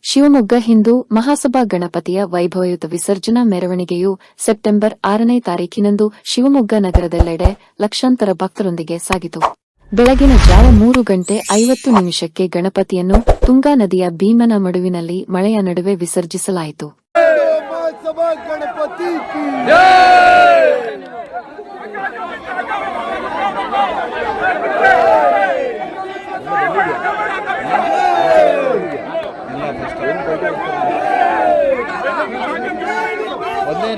ಶಿವಮೊಗ್ಗ ಹಿಂದೂ ಮಹಾಸಭಾ ಗಣಪತಿಯ ವೈಭವಯುತ ವಿಸರ್ಜನಾ ಮೆರವಣಿಗೆಯು ಸೆಪ್ಟೆಂಬರ್ 6ನೇ ತಾರೀಖಿನಂದು ಶಿವಮೊಗ್ಗ ನಗರದೆಲ್ಲೆಡೆ ಲಕ್ಷಾಂತರ ಭಕ್ತರೊಂದಿಗೆ ಸಾಗಿತು. ಬೆಳಗಿನ ಜಾವ 3:50 ಗಣಪತಿಯನ್ನು ತುಂಗಾ ನದಿಯ ಭೀಮನ ಮಡುವಿನಲ್ಲಿ ಮಳೆಯ ನಡುವೆ ವಿಸರ್ಜಿಸಲಾಯಿತು. ಒಂದೇ